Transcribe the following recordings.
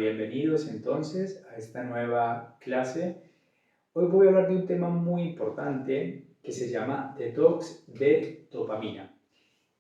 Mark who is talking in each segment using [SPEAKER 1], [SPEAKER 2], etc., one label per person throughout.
[SPEAKER 1] bienvenidos entonces a esta nueva clase. Hoy voy a hablar de un tema muy importante que se llama detox de dopamina.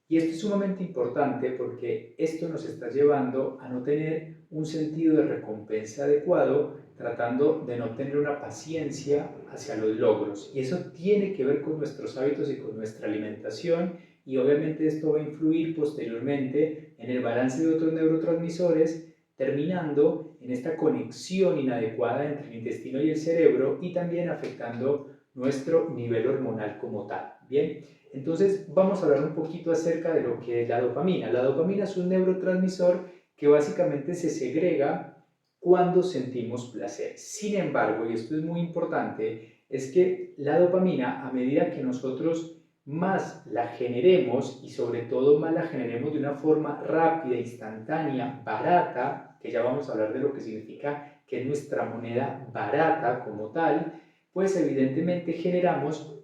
[SPEAKER 1] Y esto es sumamente importante porque esto nos está llevando a no tener un sentido de recompensa adecuado, tratando de no tener una paciencia hacia los logros. Y eso tiene que ver con nuestros hábitos y con nuestra alimentación, y obviamente esto va a influir posteriormente en el balance de otros neurotransmisores, terminando en esta conexión inadecuada entre el intestino y el cerebro y también afectando nuestro nivel hormonal como tal. Bien, entonces vamos a hablar un poquito acerca de lo que es la dopamina. La dopamina es un neurotransmisor que básicamente se segrega cuando sentimos placer. Sin embargo, y esto es muy importante, es que la dopamina, a medida que nosotros más la generemos, y sobre todo más la generemos de una forma rápida, instantánea, barata, que ya vamos a hablar de lo que significa que es nuestra moneda barata como tal, pues evidentemente generamos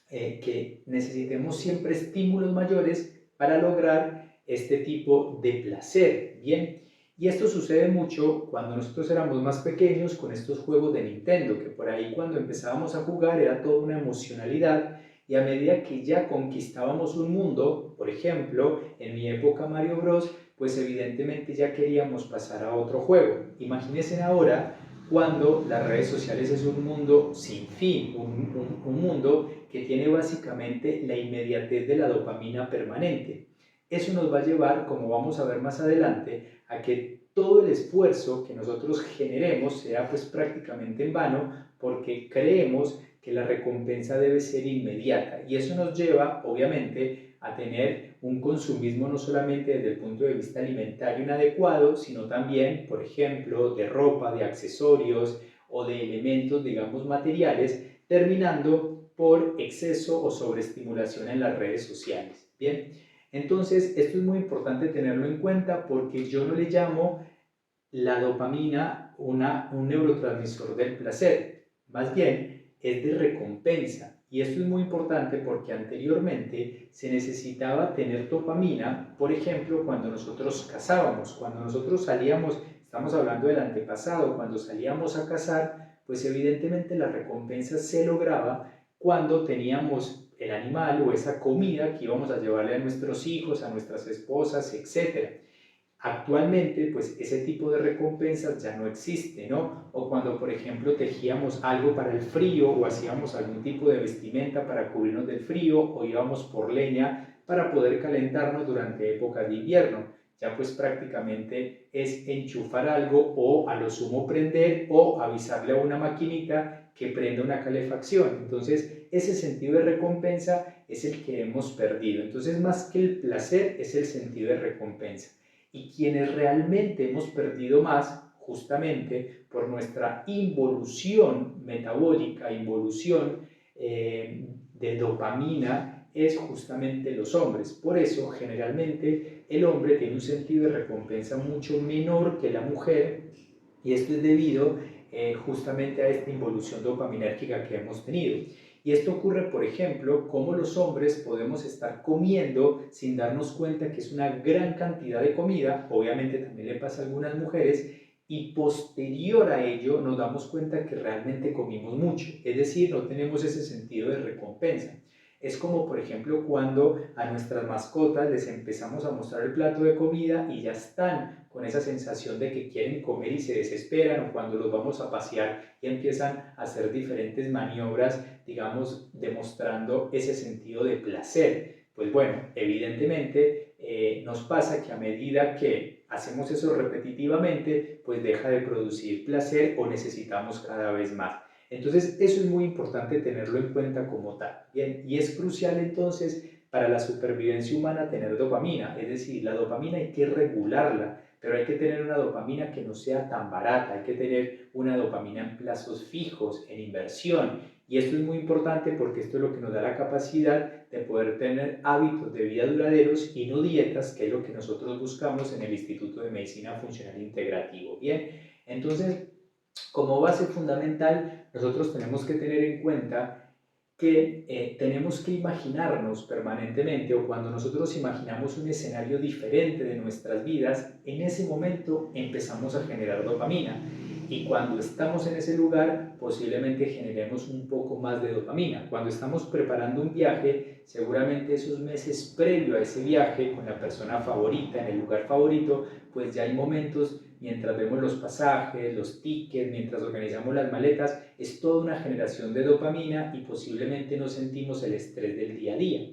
[SPEAKER 1] que necesitemos siempre estímulos mayores para lograr este tipo de placer. Bien, y esto sucede mucho cuando nosotros éramos más pequeños con estos juegos de Nintendo, que por ahí cuando empezábamos a jugar era toda una emocionalidad, y a medida que ya conquistábamos un mundo, por ejemplo, en mi época Mario Bros, pues evidentemente ya queríamos pasar a otro juego. Imagínense ahora cuando las redes sociales es un mundo sin fin, un mundo que tiene básicamente la inmediatez de la dopamina permanente. Eso nos va a llevar, como vamos a ver más adelante, a que todo el esfuerzo que nosotros generemos sea pues prácticamente en vano, porque creemos que la recompensa debe ser inmediata, y eso nos lleva obviamente a tener un consumismo no solamente desde el punto de vista alimentario inadecuado, sino también, por ejemplo, de ropa, de accesorios o de elementos, digamos, materiales, terminando por exceso o sobreestimulación en las redes sociales. Bien, entonces esto es muy importante tenerlo en cuenta, porque yo no le llamo la dopamina un neurotransmisor del placer, más bien es de recompensa. Y esto es muy importante porque anteriormente se necesitaba tener dopamina, por ejemplo, cuando nosotros cazábamos, cuando nosotros salíamos, estamos hablando del antepasado, cuando salíamos a cazar, pues evidentemente la recompensa se lograba cuando teníamos el animal o esa comida que íbamos a llevarle a nuestros hijos, a nuestras esposas, etc. Actualmente, pues ese tipo de recompensas ya no existe, ¿no? O cuando, por ejemplo, tejíamos algo para el frío o hacíamos algún tipo de vestimenta para cubrirnos del frío, o íbamos por leña para poder calentarnos durante épocas de invierno. Ya pues prácticamente es enchufar algo, o a lo sumo prender, o avisarle a una maquinita que prenda una calefacción. Entonces ese sentido de recompensa es el que hemos perdido. Entonces, más que el placer, es el sentido de recompensa. Y quienes realmente hemos perdido más, justamente por nuestra involución metabólica, involución de dopamina, es justamente los hombres. Por eso, generalmente, el hombre tiene un sentido de recompensa mucho menor que la mujer, y esto es debido justamente a esta involución dopaminérgica que hemos tenido. Y esto ocurre, por ejemplo, como los hombres podemos estar comiendo sin darnos cuenta que es una gran cantidad de comida, obviamente también le pasa a algunas mujeres, y posterior a ello nos damos cuenta que realmente comimos mucho, es decir, no tenemos ese sentido de recompensa. Es como, por ejemplo, cuando a nuestras mascotas les empezamos a mostrar el plato de comida y ya están con esa sensación de que quieren comer y se desesperan, o cuando los vamos a pasear y empiezan a hacer diferentes maniobras, digamos, demostrando ese sentido de placer. Pues bueno, evidentemente nos pasa que a medida que hacemos eso repetitivamente, pues deja de producir placer o necesitamos cada vez más. Entonces, eso es muy importante tenerlo en cuenta como tal. Bien, y es crucial entonces para la supervivencia humana tener dopamina, es decir, la dopamina hay que regularla, pero hay que tener una dopamina que no sea tan barata, hay que tener una dopamina en plazos fijos, en inversión. Y esto es muy importante porque esto es lo que nos da la capacidad de poder tener hábitos de vida duraderos y no dietas, que es lo que nosotros buscamos en el Instituto de Medicina Funcional Integrativo. Bien, entonces, como base fundamental, nosotros tenemos que tener en cuenta que tenemos que imaginarnos permanentemente, o cuando nosotros imaginamos un escenario diferente de nuestras vidas, en ese momento empezamos a generar dopamina. Y cuando estamos en ese lugar, posiblemente generemos un poco más de dopamina. Cuando estamos preparando un viaje, seguramente esos meses previo a ese viaje, con la persona favorita, en el lugar favorito, pues ya hay momentos mientras vemos los pasajes, los tickets, mientras organizamos las maletas, es toda una generación de dopamina y posiblemente no sentimos el estrés del día a día.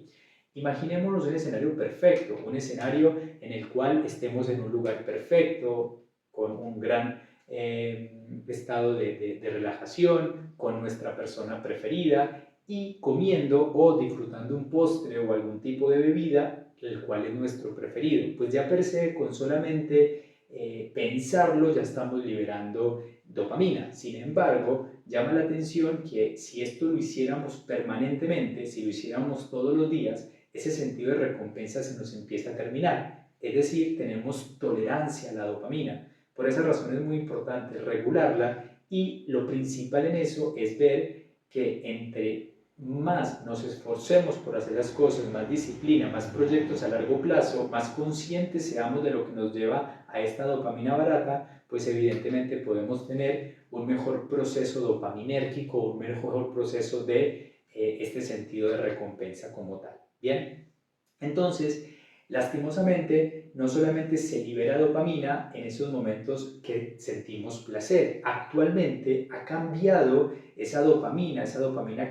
[SPEAKER 1] Imaginémonos un escenario perfecto, un escenario en el cual estemos en un lugar perfecto, con un gran estado de relajación, con nuestra persona preferida y comiendo o disfrutando un postre o algún tipo de bebida, el cual es nuestro preferido. Pues ya per se, con solamente pensarlo, ya estamos liberando dopamina. Sin embargo, llama la atención que si esto lo hiciéramos permanentemente, si lo hiciéramos todos los días, ese sentido de recompensa se nos empieza a terminar. Es decir, tenemos tolerancia a la dopamina. Por esa razón es muy importante regularla, y lo principal en eso es ver que entre más nos esforcemos por hacer las cosas, más disciplina, más proyectos a largo plazo, más conscientes seamos de lo que nos lleva a esta dopamina barata, pues evidentemente podemos tener un mejor proceso dopaminérgico, un mejor proceso de este sentido de recompensa como tal. Bien, entonces, lastimosamente, no solamente se libera dopamina en esos momentos que sentimos placer. Actualmente ha cambiado esa dopamina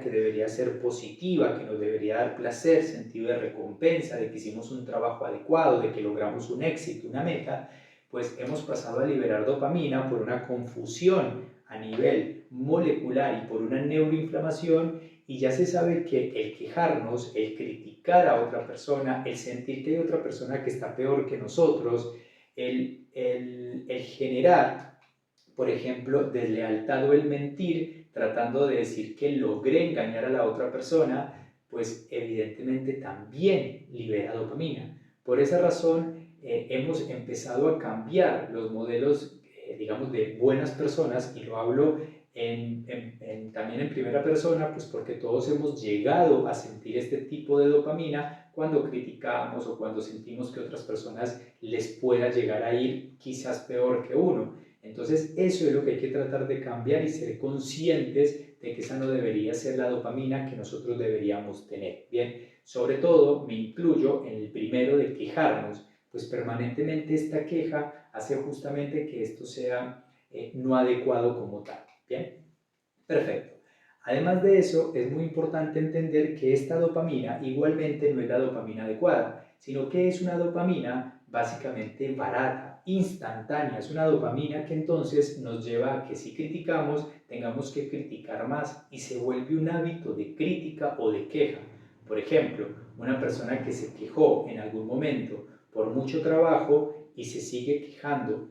[SPEAKER 1] que debería ser positiva, que nos debería dar placer, sentido de recompensa, de que hicimos un trabajo adecuado, de que logramos un éxito, una meta, pues hemos pasado a liberar dopamina por una confusión a nivel molecular y por una neuroinflamación, y ya se sabe que el quejarnos, el criticar a otra persona, el sentir que hay otra persona que está peor que nosotros, el generar, por ejemplo, deslealtad o el mentir, tratando de decir que logré engañar a la otra persona, pues evidentemente también libera dopamina. Por esa razón, hemos empezado a cambiar los modelos, digamos, de buenas personas, y lo hablo también en primera persona, pues porque todos hemos llegado a sentir este tipo de dopamina cuando criticamos o cuando sentimos que otras personas les pueda llegar a ir quizás peor que uno. Entonces eso es lo que hay que tratar de cambiar y ser conscientes de que esa no debería ser la dopamina que nosotros deberíamos tener. Bien, sobre todo me incluyo en el primero de quejarnos, pues permanentemente esta queja hace justamente que esto sea no adecuado como tal. Bien, perfecto. Además de eso, es muy importante entender que esta dopamina igualmente no es la dopamina adecuada, sino que es una dopamina básicamente barata, instantánea. Es una dopamina que entonces nos lleva a que si criticamos, tengamos que criticar más, y se vuelve un hábito de crítica o de queja. Por ejemplo, una persona que se quejó en algún momento por mucho trabajo y se sigue quejando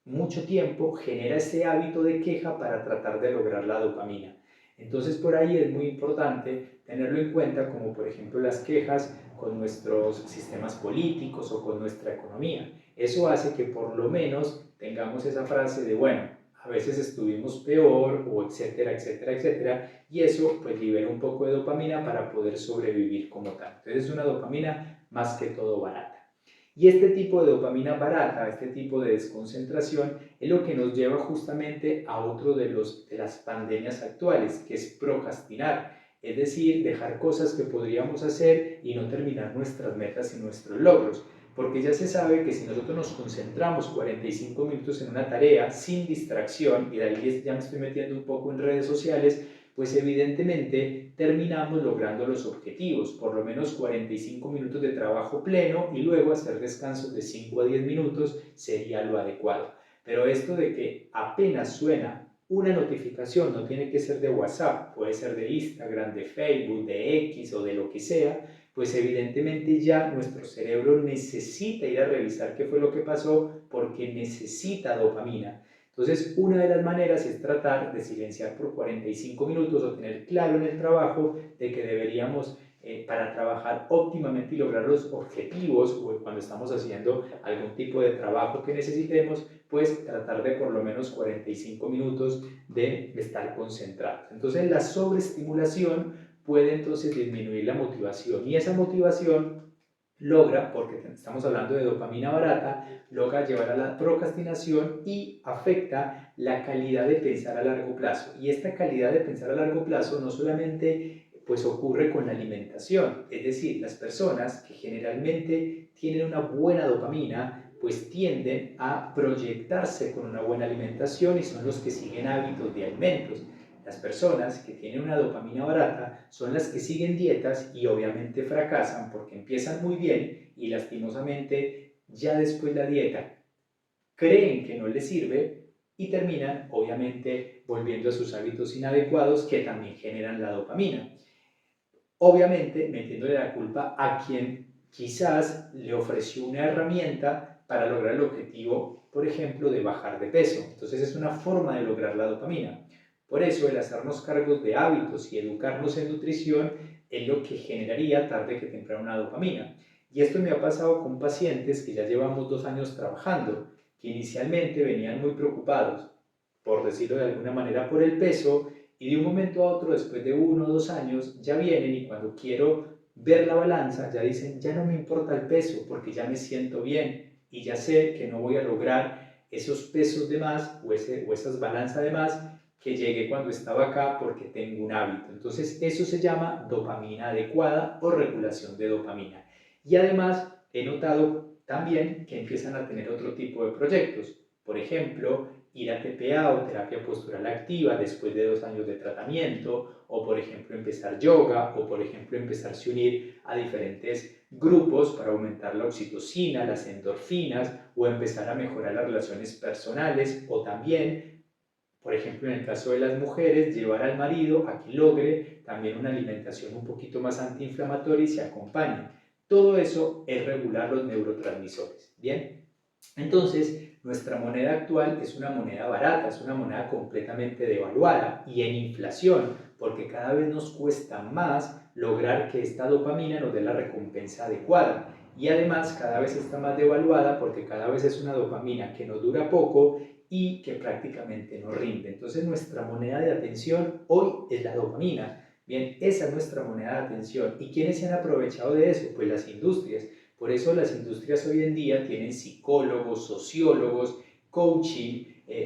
[SPEAKER 1] mucho tiempo, genera ese hábito de queja para tratar de lograr la dopamina. Entonces por ahí es muy importante tenerlo en cuenta, como por ejemplo las quejas con nuestros sistemas políticos o con nuestra economía. Eso hace que por lo menos tengamos esa frase de, bueno, a veces estuvimos peor, o etcétera, etcétera, etcétera, y eso pues libera un poco de dopamina para poder sobrevivir como tal. Entonces es una dopamina más que todo barata. Y este tipo de dopamina barata, este tipo de desconcentración, es lo que nos lleva justamente a otro de las pandemias actuales, que es procrastinar. Es decir, dejar cosas que podríamos hacer y no terminar nuestras metas y nuestros logros. Porque ya se sabe que si nosotros nos concentramos 45 minutos en una tarea sin distracción, y de ahí ya me estoy metiendo un poco en redes sociales, pues evidentemente terminamos logrando los objetivos, por lo menos 45 minutos de trabajo pleno, y luego hacer descansos de 5 a 10 minutos sería lo adecuado. Pero esto de que apenas suena una notificación, no tiene que ser de WhatsApp, puede ser de Instagram, de Facebook, de X o de lo que sea, pues evidentemente ya nuestro cerebro necesita ir a revisar qué fue lo que pasó, porque necesita dopamina. Entonces, una de las maneras es tratar de silenciar por 45 minutos, o tener claro en el trabajo de que deberíamos, para trabajar óptimamente y lograr los objetivos, o cuando estamos haciendo algún tipo de trabajo que necesitemos, pues tratar de por lo menos 45 minutos de estar concentrados. Entonces, la sobreestimulación puede entonces disminuir la motivación y esa motivación logra, porque estamos hablando de dopamina barata, logra llevar a la procrastinación y afecta la calidad de pensar a largo plazo. Y esta calidad de pensar a largo plazo no solamente pues ocurre con la alimentación, es decir, las personas que generalmente tienen una buena dopamina pues tienden a proyectarse con una buena alimentación y son los que siguen hábitos de alimentos. Las personas que tienen una dopamina barata son las que siguen dietas y obviamente fracasan porque empiezan muy bien y lastimosamente ya después la dieta creen que no les sirve y terminan obviamente volviendo a sus hábitos inadecuados que también generan la dopamina. Obviamente metiéndole la culpa a quien quizás le ofreció una herramienta para lograr el objetivo, por ejemplo, de bajar de peso. Entonces es una forma de lograr la dopamina. Por eso el hacernos cargos de hábitos y educarnos en nutrición es lo que generaría tarde que temprano una dopamina. Y esto me ha pasado con pacientes que ya llevamos 2 años trabajando, que inicialmente venían muy preocupados, por decirlo de alguna manera, por el peso, y de un momento a otro, después de 1 o 2 años, ya vienen y cuando quiero ver la balanza, ya dicen, ya no me importa el peso porque ya me siento bien y ya sé que no voy a lograr esos pesos de más o esas balanzas de más que llegué cuando estaba acá porque tengo un hábito. Entonces eso se llama dopamina adecuada o regulación de dopamina. Y además he notado también que empiezan a tener otro tipo de proyectos. Por ejemplo, ir a TPA o terapia postural activa después de 2 años de tratamiento, o por ejemplo empezar yoga, o por ejemplo empezarse a unir a diferentes grupos para aumentar la oxitocina, las endorfinas, o empezar a mejorar las relaciones personales, o también, por ejemplo en el caso de las mujeres, llevar al marido a que logre también una alimentación un poquito más antiinflamatoria y se acompañe. Todo eso es regular los neurotransmisores. Bien, entonces, nuestra moneda actual es una moneda barata, es una moneda completamente devaluada y en inflación, porque cada vez nos cuesta más lograr que esta dopamina nos dé la recompensa adecuada. Y además cada vez está más devaluada porque cada vez es una dopamina que nos dura poco y que prácticamente no rinde. Entonces nuestra moneda de atención hoy es la dopamina. Bien, esa es nuestra moneda de atención. ¿Y quiénes se han aprovechado de eso? Pues las industrias. Por eso las industrias hoy en día tienen psicólogos, sociólogos, coaching,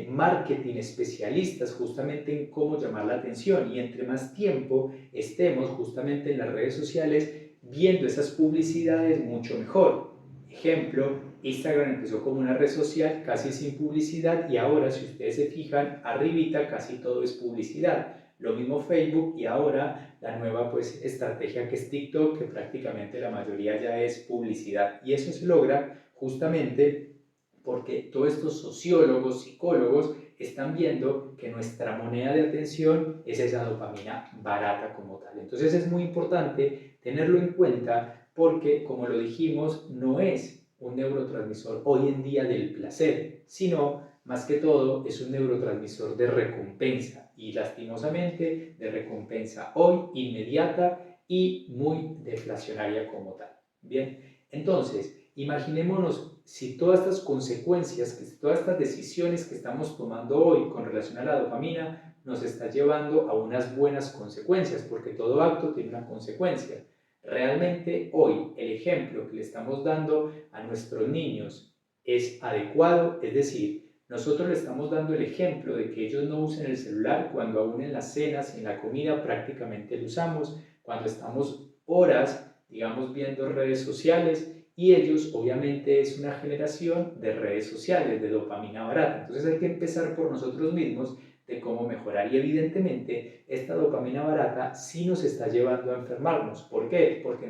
[SPEAKER 1] marketing, especialistas justamente en cómo llamar la atención. Y entre más tiempo estemos justamente en las redes sociales viendo esas publicidades, mucho mejor. Ejemplo, Instagram empezó como una red social casi sin publicidad y ahora, si ustedes se fijan, arribita casi todo es publicidad. Lo mismo Facebook y ahora la nueva pues estrategia que es TikTok, que prácticamente la mayoría ya es publicidad. Y eso se logra justamente porque todos estos sociólogos, psicólogos están viendo que nuestra moneda de atención es esa dopamina barata como tal. Entonces es muy importante tenerlo en cuenta porque, como lo dijimos, no es un neurotransmisor hoy en día del placer, sino más que todo es un neurotransmisor de recompensa y lastimosamente de recompensa hoy inmediata y muy deflacionaria como tal. Bien, entonces imaginémonos si todas estas consecuencias, todas estas decisiones que estamos tomando hoy con relación a la dopamina nos está llevando a unas buenas consecuencias, porque todo acto tiene una consecuencia. Realmente hoy el ejemplo que le estamos dando a nuestros niños es adecuado, es decir, nosotros le estamos dando el ejemplo de que ellos no usen el celular cuando aún en las cenas, en la comida prácticamente lo usamos, cuando estamos horas, digamos, viendo redes sociales y ellos obviamente es una generación de redes sociales, de dopamina barata. Entonces hay que empezar por nosotros mismos de cómo mejorar y evidentemente esta dopamina barata sí nos está llevando a enfermarnos. ¿Por qué? Porque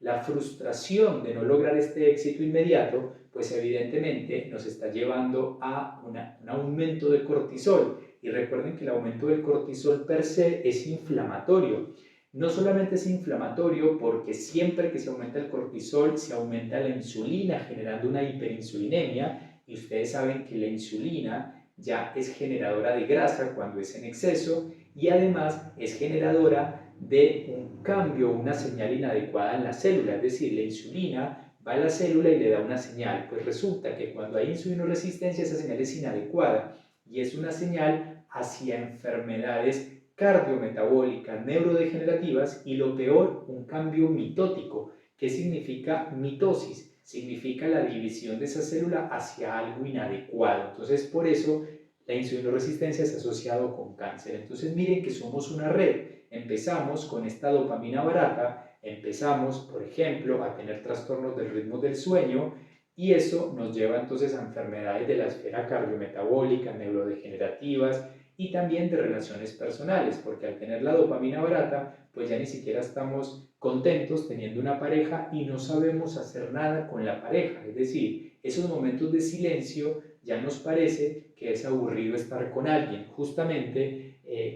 [SPEAKER 1] la frustración de no lograr este éxito inmediato pues evidentemente nos está llevando a un aumento de cortisol. Y recuerden que el aumento del cortisol per se es inflamatorio. No solamente es inflamatorio porque siempre que se aumenta el cortisol se aumenta la insulina generando una hiperinsulinemia y ustedes saben que la insulina ya es generadora de grasa cuando es en exceso y además es generadora de un cambio, una señal inadecuada en la célula, es decir, la insulina va a la célula y le da una señal, pues resulta que cuando hay insulinoresistencia esa señal es inadecuada y es una señal hacia enfermedades cardiometabólicas, neurodegenerativas y lo peor, un cambio mitótico. ¿Qué significa mitosis? Significa la división de esa célula hacia algo inadecuado. Entonces, por eso la insulinoresistencia es asociado con cáncer. Entonces, miren que somos una red. Empezamos con esta dopamina barata, empezamos, por ejemplo, a tener trastornos del ritmo del sueño y eso nos lleva entonces a enfermedades de la esfera cardiometabólica, neurodegenerativas y también de relaciones personales, porque al tener la dopamina barata, pues ya ni siquiera estamos contentos teniendo una pareja y no sabemos hacer nada con la pareja. Es decir, esos momentos de silencio ya nos parece que es aburrido estar con alguien, justamente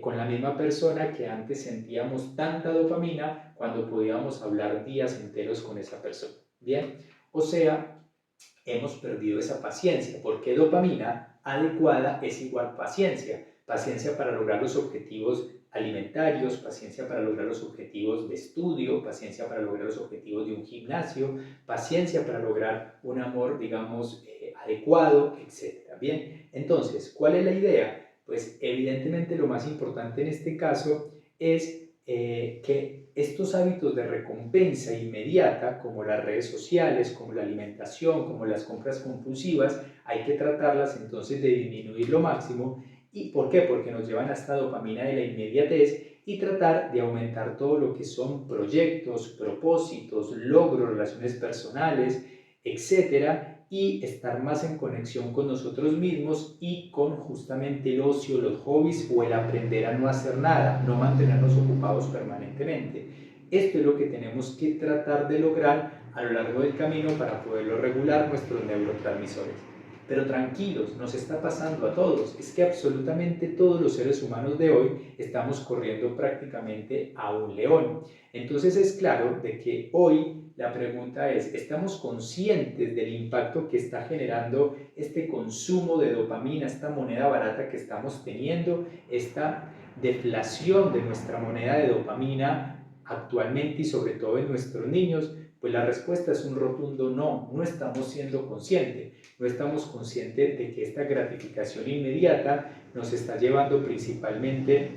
[SPEAKER 1] con la misma persona que antes sentíamos tanta dopamina cuando podíamos hablar días enteros con esa persona. Bien, o sea, hemos perdido esa paciencia, porque dopamina adecuada es igual paciencia. Paciencia para lograr los objetivos alimentarios, paciencia para lograr los objetivos de estudio, paciencia para lograr los objetivos de un gimnasio, paciencia para lograr un amor, digamos, adecuado, etc. Bien, entonces, ¿cuál es la idea? Pues evidentemente lo más importante en este caso es que estos hábitos de recompensa inmediata, como las redes sociales, como la alimentación, como las compras compulsivas, hay que tratarlas entonces de disminuir lo máximo. ¿Y por qué? Porque nos llevan a esta dopamina de la inmediatez y tratar de aumentar todo lo que son proyectos, propósitos, logros, relaciones personales, etcétera, y estar más en conexión con nosotros mismos y con justamente el ocio, los hobbies o el aprender a no hacer nada, no mantenernos ocupados permanentemente. Esto es lo que tenemos que tratar de lograr a lo largo del camino para poderlo regular nuestros neurotransmisores. Pero tranquilos, nos está pasando a todos. Es que absolutamente todos los seres humanos de hoy estamos corriendo prácticamente a un león. Entonces es claro de que hoy la pregunta es, ¿estamos conscientes del impacto que está generando este consumo de dopamina, esta moneda barata que estamos teniendo, esta deflación de nuestra moneda de dopamina actualmente y sobre todo en nuestros niños? Pues la respuesta es un rotundo no, no estamos siendo conscientes, no estamos conscientes de que esta gratificación inmediata nos está llevando principalmente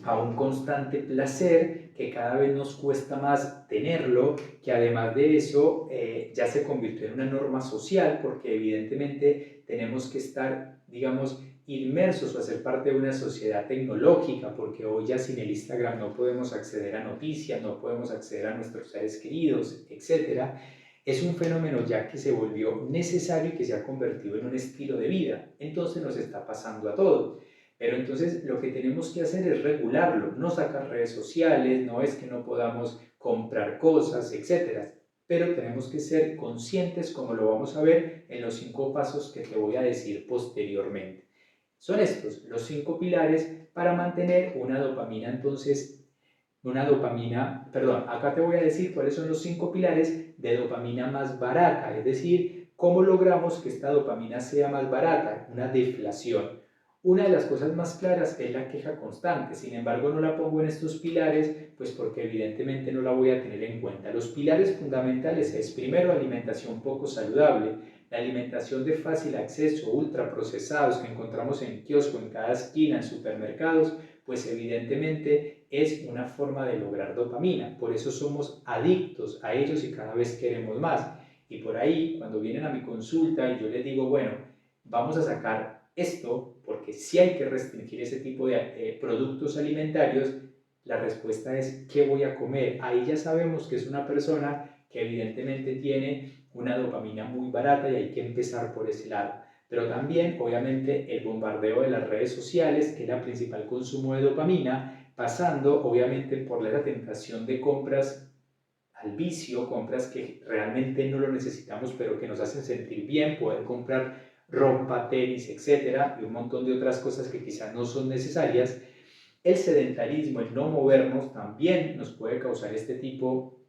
[SPEAKER 1] a un constante placer que cada vez nos cuesta más tenerlo, que además de eso ya se convirtió en una norma social porque evidentemente tenemos que estar, digamos, inmersos o hacer parte de una sociedad tecnológica, porque hoy ya sin el Instagram no podemos acceder a noticias, no podemos acceder a nuestros seres queridos, etcétera. Es un fenómeno ya que se volvió necesario y que se ha convertido en un estilo de vida. Entonces nos está pasando a todos. Pero entonces lo que tenemos que hacer es regularlo, no sacar redes sociales, no es que no podamos comprar cosas, etc. Pero tenemos que ser conscientes, como lo vamos a ver en los 5 pasos que te voy a decir posteriormente. Son estos los 5 pilares para mantener una dopamina, entonces, acá te voy a decir cuáles son los 5 pilares de dopamina más barata, es decir, cómo logramos que esta dopamina sea más barata, una deflación. Una de las cosas más claras es la queja constante, sin embargo no la pongo en estos pilares, pues porque evidentemente no la voy a tener en cuenta. Los pilares fundamentales es primero alimentación poco saludable, la alimentación de fácil acceso, ultraprocesados que encontramos en kiosco, en cada esquina, en supermercados, pues evidentemente es una forma de lograr dopamina, por eso somos adictos a ellos y cada vez queremos más. Y por ahí, cuando vienen a mi consulta y yo les digo, bueno, vamos a sacar esto, porque si hay que restringir ese tipo de productos alimentarios, la respuesta es ¿qué voy a comer? Ahí ya sabemos que es una persona que evidentemente tiene una dopamina muy barata y hay que empezar por ese lado. Pero también, obviamente, el bombardeo de las redes sociales, que es la principal consumo de dopamina, pasando, obviamente, por la tentación de compras al vicio, compras que realmente no lo necesitamos, pero que nos hacen sentir bien, poder comprar ropa, tenis, etcétera, y un montón de otras cosas que quizás no son necesarias. El sedentarismo, el no movernos, también nos puede causar este tipo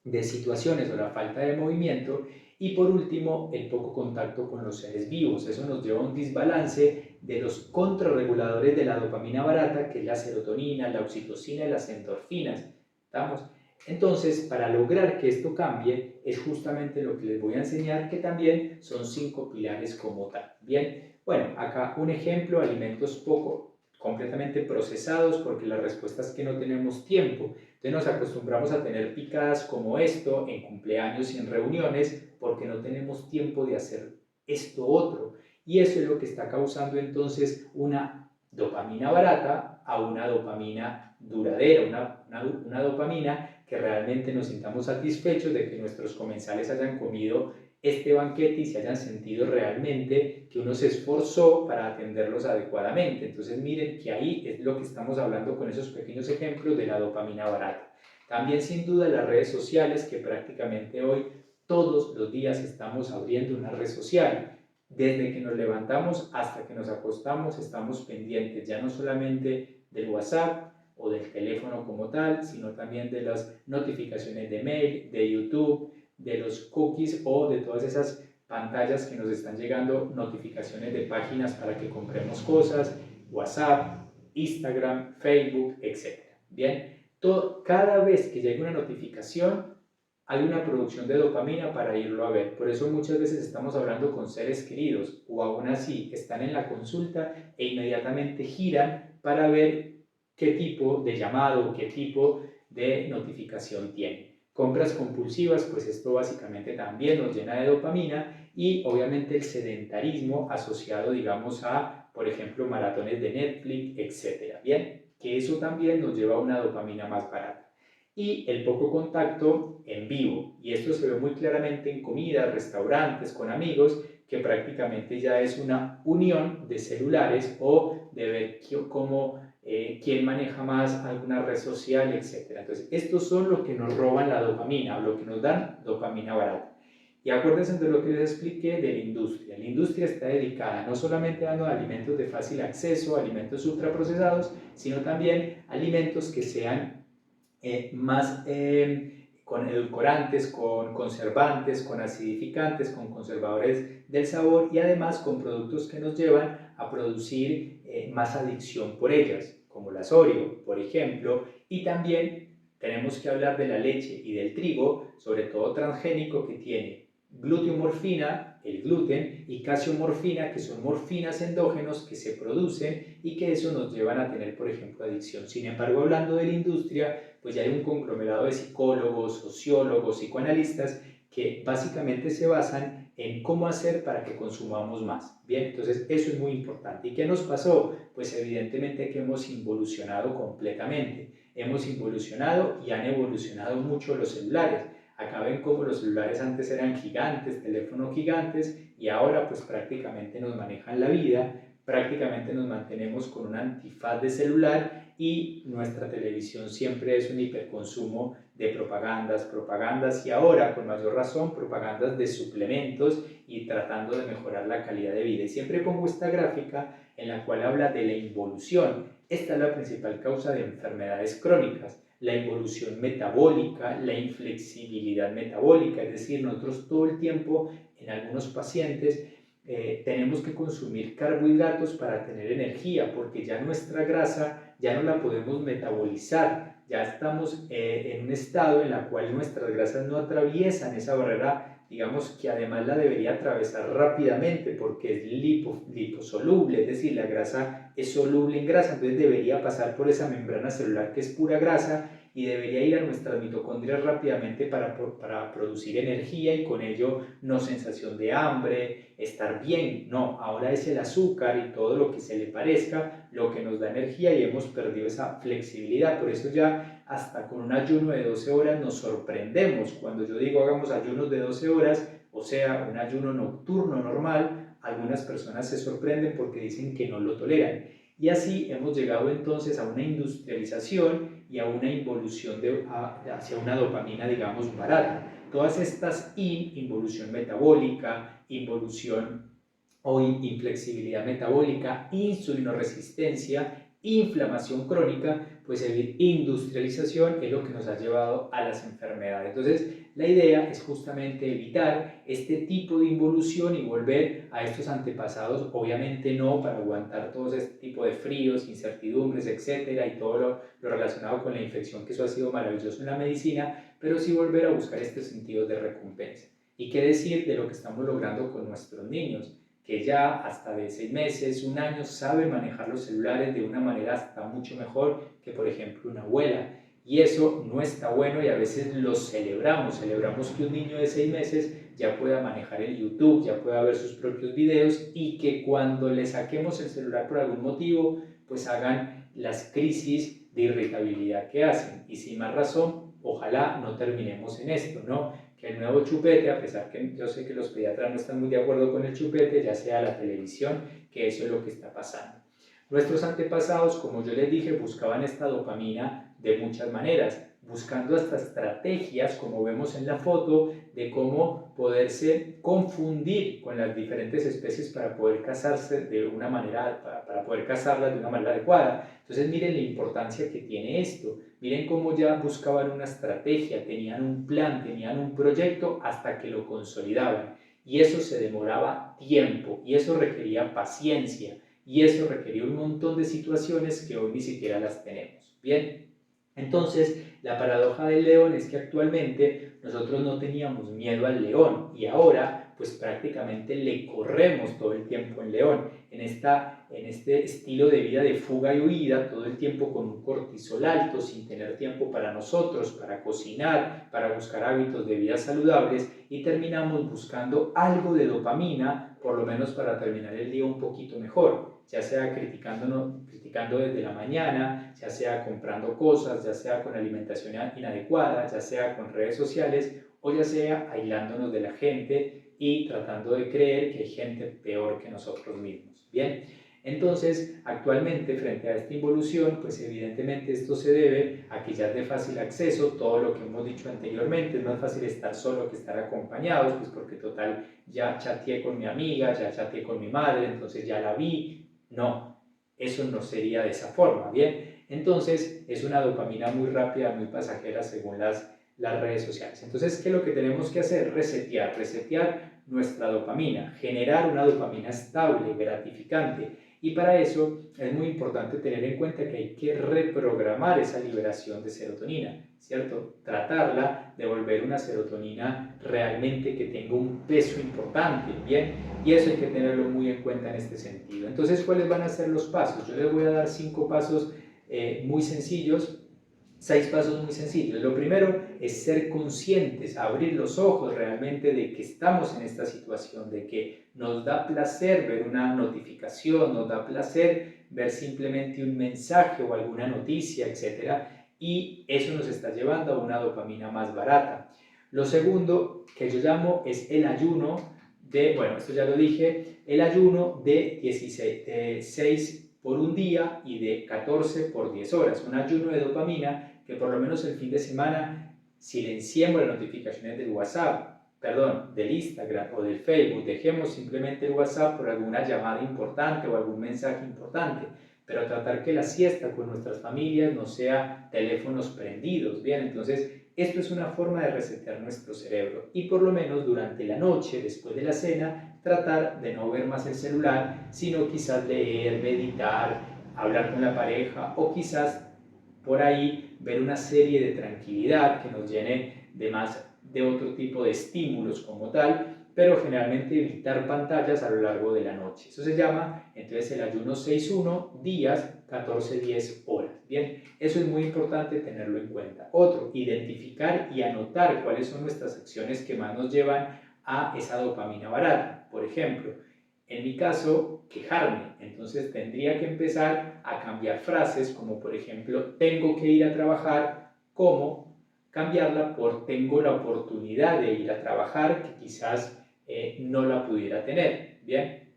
[SPEAKER 1] de situaciones o la falta de movimiento. Y por último, el poco contacto con los seres vivos. Eso nos lleva a un desbalance de los contrarreguladores de la dopamina barata, que es la serotonina, la oxitocina y las endorfinas. ¿Estamos? Entonces, para lograr que esto cambie, es justamente lo que les voy a enseñar, que también son 5 pilares como tal. Bien, bueno, acá un ejemplo, alimentos poco completamente procesados porque la respuesta es que no tenemos tiempo. Entonces nos acostumbramos a tener picadas como esto en cumpleaños y en reuniones porque no tenemos tiempo de hacer esto otro. Y eso es lo que está causando entonces una dopamina barata a una dopamina duradera, una dopamina que realmente nos sintamos satisfechos de que nuestros comensales hayan comido este banquete y se hayan sentido realmente que uno se esforzó para atenderlos adecuadamente. Entonces miren que ahí es lo que estamos hablando con esos pequeños ejemplos de la dopamina barata. También sin duda las redes sociales, que prácticamente hoy todos los días estamos abriendo una red social. Desde que nos levantamos hasta que nos acostamos estamos pendientes ya no solamente del WhatsApp o del teléfono como tal, sino también de las notificaciones de mail, de YouTube, de los cookies o de todas esas pantallas que nos están llegando, notificaciones de páginas para que compremos cosas, WhatsApp, Instagram, Facebook, etc. Bien, cada vez que llega una notificación hay una producción de dopamina para irlo a ver. Por eso muchas veces estamos hablando con seres queridos o aún así están en la consulta e inmediatamente giran para ver qué tipo de llamado o qué tipo de notificación tiene. Compras compulsivas, pues esto básicamente también nos llena de dopamina y obviamente el sedentarismo asociado, digamos, a, por ejemplo, maratones de Netflix, etcétera. Bien, que eso también nos lleva a una dopamina más barata. Y el poco contacto en vivo. Y esto se ve muy claramente en comidas, restaurantes, con amigos, que prácticamente ya es una unión de celulares o de ver cómo, quién maneja más alguna red social, etc. Entonces, estos son los que nos roban la dopamina o lo que nos dan dopamina barata. Y acuérdense de lo que les expliqué de la industria. La industria está dedicada no solamente dando alimentos de fácil acceso, alimentos ultraprocesados, sino también alimentos que sean más con edulcorantes, con conservantes, con acidificantes, con conservadores del sabor y además con productos que nos llevan a producir más adicción por ellas, como las Oreo, por ejemplo, y también tenemos que hablar de la leche y del trigo, sobre todo transgénico, que tiene gluteomorfina, el gluten, y casiomorfina, que son morfinas endógenos que se producen y que eso nos llevan a tener, por ejemplo, adicción. Sin embargo, hablando de la industria, pues ya hay un conglomerado de psicólogos, sociólogos, psicoanalistas que básicamente se basan en cómo hacer para que consumamos más. Bien, entonces eso es muy importante. ¿Y qué nos pasó? Pues evidentemente que hemos involucionado completamente. Hemos involucionado y han evolucionado mucho los celulares. Acá ven cómo los celulares antes eran gigantes, teléfonos gigantes, y ahora pues prácticamente nos manejan la vida, prácticamente nos mantenemos con un antifaz de celular y nuestra televisión siempre es un hiperconsumo de propagandas y ahora con mayor razón propagandas de suplementos y tratando de mejorar la calidad de vida. Y siempre pongo esta gráfica en la cual habla de la involución. Esta es la principal causa de enfermedades crónicas. La involución metabólica, la inflexibilidad metabólica, es decir, nosotros todo el tiempo en algunos pacientes tenemos que consumir carbohidratos para tener energía porque ya nuestra grasa ya no la podemos metabolizar, ya estamos en un estado en el cual nuestras grasas no atraviesan esa barrera, digamos que además la debería atravesar rápidamente porque es liposoluble, es decir, la grasa es soluble en grasa, entonces debería pasar por esa membrana celular que es pura grasa y debería ir a nuestras mitocondrias rápidamente para producir energía y con ello no sensación de hambre, estar bien. No, ahora es el azúcar y todo lo que se le parezca lo que nos da energía y hemos perdido esa flexibilidad. Por eso ya hasta con un ayuno de 12 horas nos sorprendemos. Cuando yo digo hagamos ayunos de 12 horas, o sea, un ayuno nocturno normal, algunas personas se sorprenden porque dicen que no lo toleran. Y así hemos llegado entonces a una industrialización y a una involución hacia una dopamina, digamos, barata. Todas estas involución metabólica, involución o inflexibilidad metabólica, insulinoresistencia, inflamación crónica, pues el industrialización es lo que nos ha llevado a las enfermedades. Entonces, la idea es justamente evitar este tipo de involución y volver a estos antepasados, obviamente no para aguantar todo este tipo de fríos, incertidumbres, etcétera, y todo lo relacionado con la infección, que eso ha sido maravilloso en la medicina, pero sí volver a buscar estos sentidos de recompensa. ¿Y qué decir de lo que estamos logrando con nuestros niños? que ya hasta de 6 meses, un año, sabe manejar los celulares de una manera hasta mucho mejor que, por ejemplo, una abuela. Y eso no está bueno y a veces lo celebramos que un niño de 6 meses ya pueda manejar el YouTube, ya pueda ver sus propios videos y que cuando le saquemos el celular por algún motivo, pues hagan las crisis de irritabilidad que hacen. Y sin más razón, ojalá no terminemos en esto, ¿no? Que el nuevo chupete, a pesar que yo sé que los pediatras no están muy de acuerdo con el chupete, ya sea la televisión, que eso es lo que está pasando. Nuestros antepasados, como yo les dije, buscaban esta dopamina de muchas maneras, buscando hasta estrategias, como vemos en la foto, de cómo poderse confundir con las diferentes especies para poder cazarse de una manera, para poder cazarlas de una manera adecuada. Entonces miren la importancia que tiene esto, miren cómo ya buscaban una estrategia, tenían un plan, tenían un proyecto hasta que lo consolidaban. Y eso se demoraba tiempo, y eso requería paciencia, y eso requería un montón de situaciones que hoy ni siquiera las tenemos. Bien, entonces la paradoja del león es que actualmente nosotros no teníamos miedo al león y ahora pues prácticamente le corremos todo el tiempo al león en este estilo de vida de fuga y huida, todo el tiempo con un cortisol alto, sin tener tiempo para nosotros, para cocinar, para buscar hábitos de vida saludables y terminamos buscando algo de dopamina, por lo menos para terminar el día un poquito mejor, ya sea criticando desde la mañana, ya sea comprando cosas, ya sea con alimentación inadecuada, ya sea con redes sociales o ya sea aislándonos de la gente y tratando de creer que hay gente peor que nosotros mismos. Bien, entonces actualmente frente a esta involución, pues evidentemente esto se debe a que ya es de fácil acceso, todo lo que hemos dicho anteriormente, es más fácil estar solo que estar acompañados, pues porque total ya chateé con mi amiga, ya chateé con mi madre, entonces ya la vi. No, eso no sería de esa forma, ¿bien? Entonces es una dopamina muy rápida, muy pasajera según las redes sociales. Entonces, ¿qué es lo que tenemos que hacer? Resetear nuestra dopamina, generar una dopamina estable, gratificante. Y para eso es muy importante tener en cuenta que hay que reprogramar esa liberación de serotonina, ¿cierto? Tratarla de volver una serotonina realmente que tenga un peso importante, ¿bien? Y eso hay que tenerlo muy en cuenta en este sentido. Entonces, ¿cuáles van a ser los pasos? Yo les voy a dar 5 pasos muy sencillos. 6 pasos muy sencillos. Lo primero es ser conscientes, abrir los ojos realmente de que estamos en esta situación, de que nos da placer ver una notificación, nos da placer ver simplemente un mensaje o alguna noticia, etc. Y eso nos está llevando a una dopamina más barata. Lo segundo que yo llamo es el ayuno bueno, esto ya lo dije, el ayuno de 6 por un día y de 14 por 10 horas. Un ayuno de dopamina que por lo menos el fin de semana silenciemos las notificaciones del WhatsApp, perdón, del Instagram o del Facebook, dejemos simplemente el WhatsApp por alguna llamada importante o algún mensaje importante, pero tratar que la siesta con nuestras familias no sea teléfonos prendidos, bien, entonces esto es una forma de resetear nuestro cerebro y por lo menos durante la noche, después de la cena, tratar de no ver más el celular, sino quizás leer, meditar, hablar con la pareja o quizás por ahí ver una serie de tranquilidad que nos llene de otro tipo de estímulos como tal, pero generalmente evitar pantallas a lo largo de la noche. Eso se llama entonces el ayuno 6-1, días, 14-10 horas. Bien, eso es muy importante tenerlo en cuenta. Otro, identificar y anotar cuáles son nuestras acciones que más nos llevan a esa dopamina barata. Por ejemplo, en mi caso, quejarme. Entonces tendría que empezar a cambiar frases como por ejemplo, tengo que ir a trabajar, como cambiarla por tengo la oportunidad de ir a trabajar, que quizás no la pudiera tener. Bien,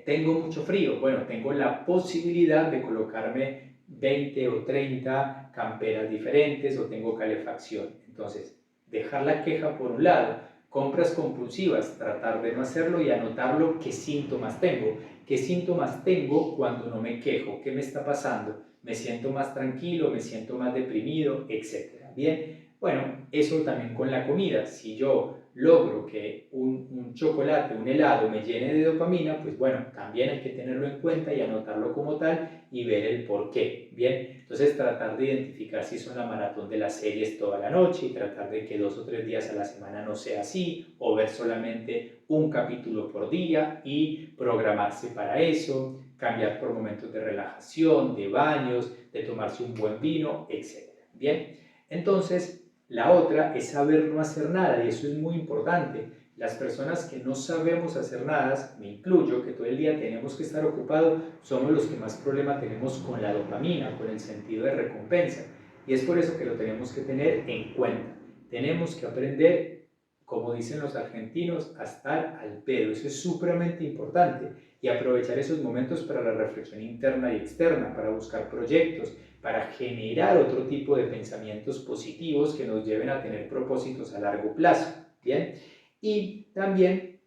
[SPEAKER 1] tengo mucho frío. Bueno, tengo la posibilidad de colocarme 20 o 30 camperas diferentes o tengo calefacción. Entonces, dejar la queja por un lado. Compras compulsivas, tratar de no hacerlo y anotarlo qué síntomas tengo. ¿Qué síntomas tengo cuando no me quejo? ¿Qué me está pasando? ¿Me siento más tranquilo? ¿Me siento más deprimido? Etcétera. Bien, bueno, eso también con la comida. Si yo logro que un chocolate, un helado me llene de dopamina, pues bueno, también hay que tenerlo en cuenta y anotarlo como tal y ver el por qué. Bien, entonces tratar de identificar si son la maratón de las series toda la noche y tratar de que 2 o 3 días a la semana no sea así, o ver solamente un capítulo por día y programarse para eso, cambiar por momentos de relajación, de baños, de tomarse un buen vino, etc. Bien, entonces la otra es saber no hacer nada y eso es muy importante. Las personas que no sabemos hacer nada, me incluyo, que todo el día tenemos que estar ocupados, somos los que más problema tenemos con la dopamina, con el sentido de recompensa. Y es por eso que lo tenemos que tener en cuenta. Tenemos que aprender, como dicen los argentinos, a estar al pedo. Eso es supremamente importante. Y aprovechar esos momentos para la reflexión interna y externa, para buscar proyectos, para generar otro tipo de pensamientos positivos que nos lleven a tener propósitos a largo plazo. ¿Bien? Y también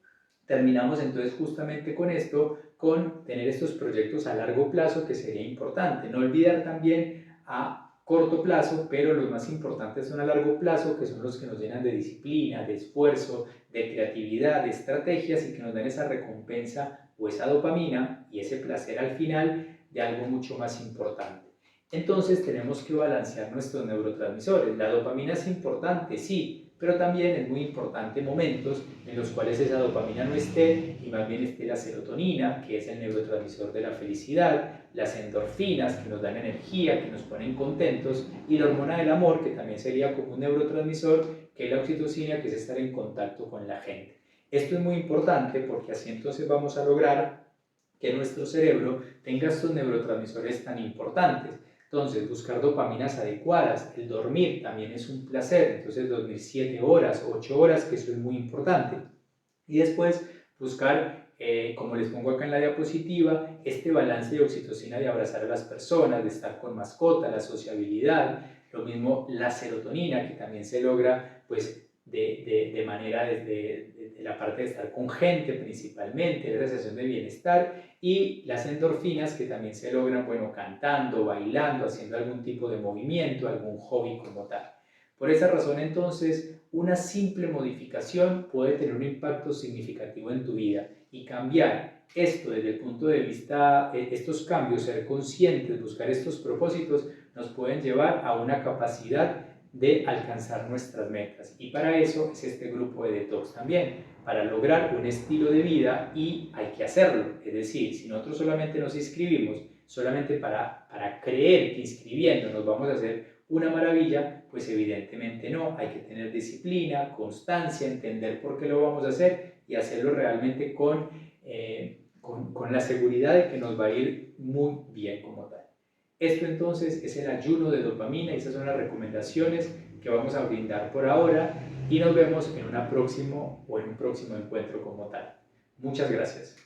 [SPEAKER 1] terminamos entonces justamente con esto, con tener estos proyectos a largo plazo que sería importante. No olvidar también a corto plazo, pero los más importantes son a largo plazo, que son los que nos llenan de disciplina, de esfuerzo, de creatividad, de estrategias y que nos dan esa recompensa o esa dopamina y ese placer al final de algo mucho más importante. Entonces tenemos que balancear nuestros neurotransmisores. La dopamina es importante, sí, pero también es muy importante momentos en los cuales esa dopamina no esté y más bien esté la serotonina, que es el neurotransmisor de la felicidad, las endorfinas, que nos dan energía, que nos ponen contentos, y la hormona del amor, que también sería como un neurotransmisor, que es la oxitocina, que es estar en contacto con la gente. Esto es muy importante porque así entonces vamos a lograr que nuestro cerebro tenga estos neurotransmisores tan importantes. Entonces, buscar dopaminas adecuadas, el dormir también es un placer, entonces dormir 7 horas, 8 horas, que eso es muy importante. Y después buscar, como les pongo acá en la diapositiva, este balance de oxitocina de abrazar a las personas, de estar con mascota, la sociabilidad, lo mismo la serotonina, que también se logra pues de manera desde la parte de estar con gente principalmente, la sensación de bienestar, y las endorfinas que también se logran, bueno, cantando, bailando, haciendo algún tipo de movimiento, algún hobby como tal. Por esa razón, entonces, una simple modificación puede tener un impacto significativo en tu vida y cambiar esto desde el punto de vista, estos cambios, ser conscientes, buscar estos propósitos, nos pueden llevar a una capacidad de alcanzar nuestras metas. Y para eso es este grupo de detox también, para lograr un estilo de vida y hay que hacerlo. Es decir, si nosotros solamente nos inscribimos, solamente para creer que inscribiéndonos vamos a hacer una maravilla, pues evidentemente no. Hay que tener disciplina, constancia, entender por qué lo vamos a hacer y hacerlo realmente con la seguridad de que nos va a ir muy bien como tal. Esto entonces es el ayuno de dopamina y esas son las recomendaciones que vamos a brindar por ahora y nos vemos en un próximo encuentro como tal. Muchas gracias.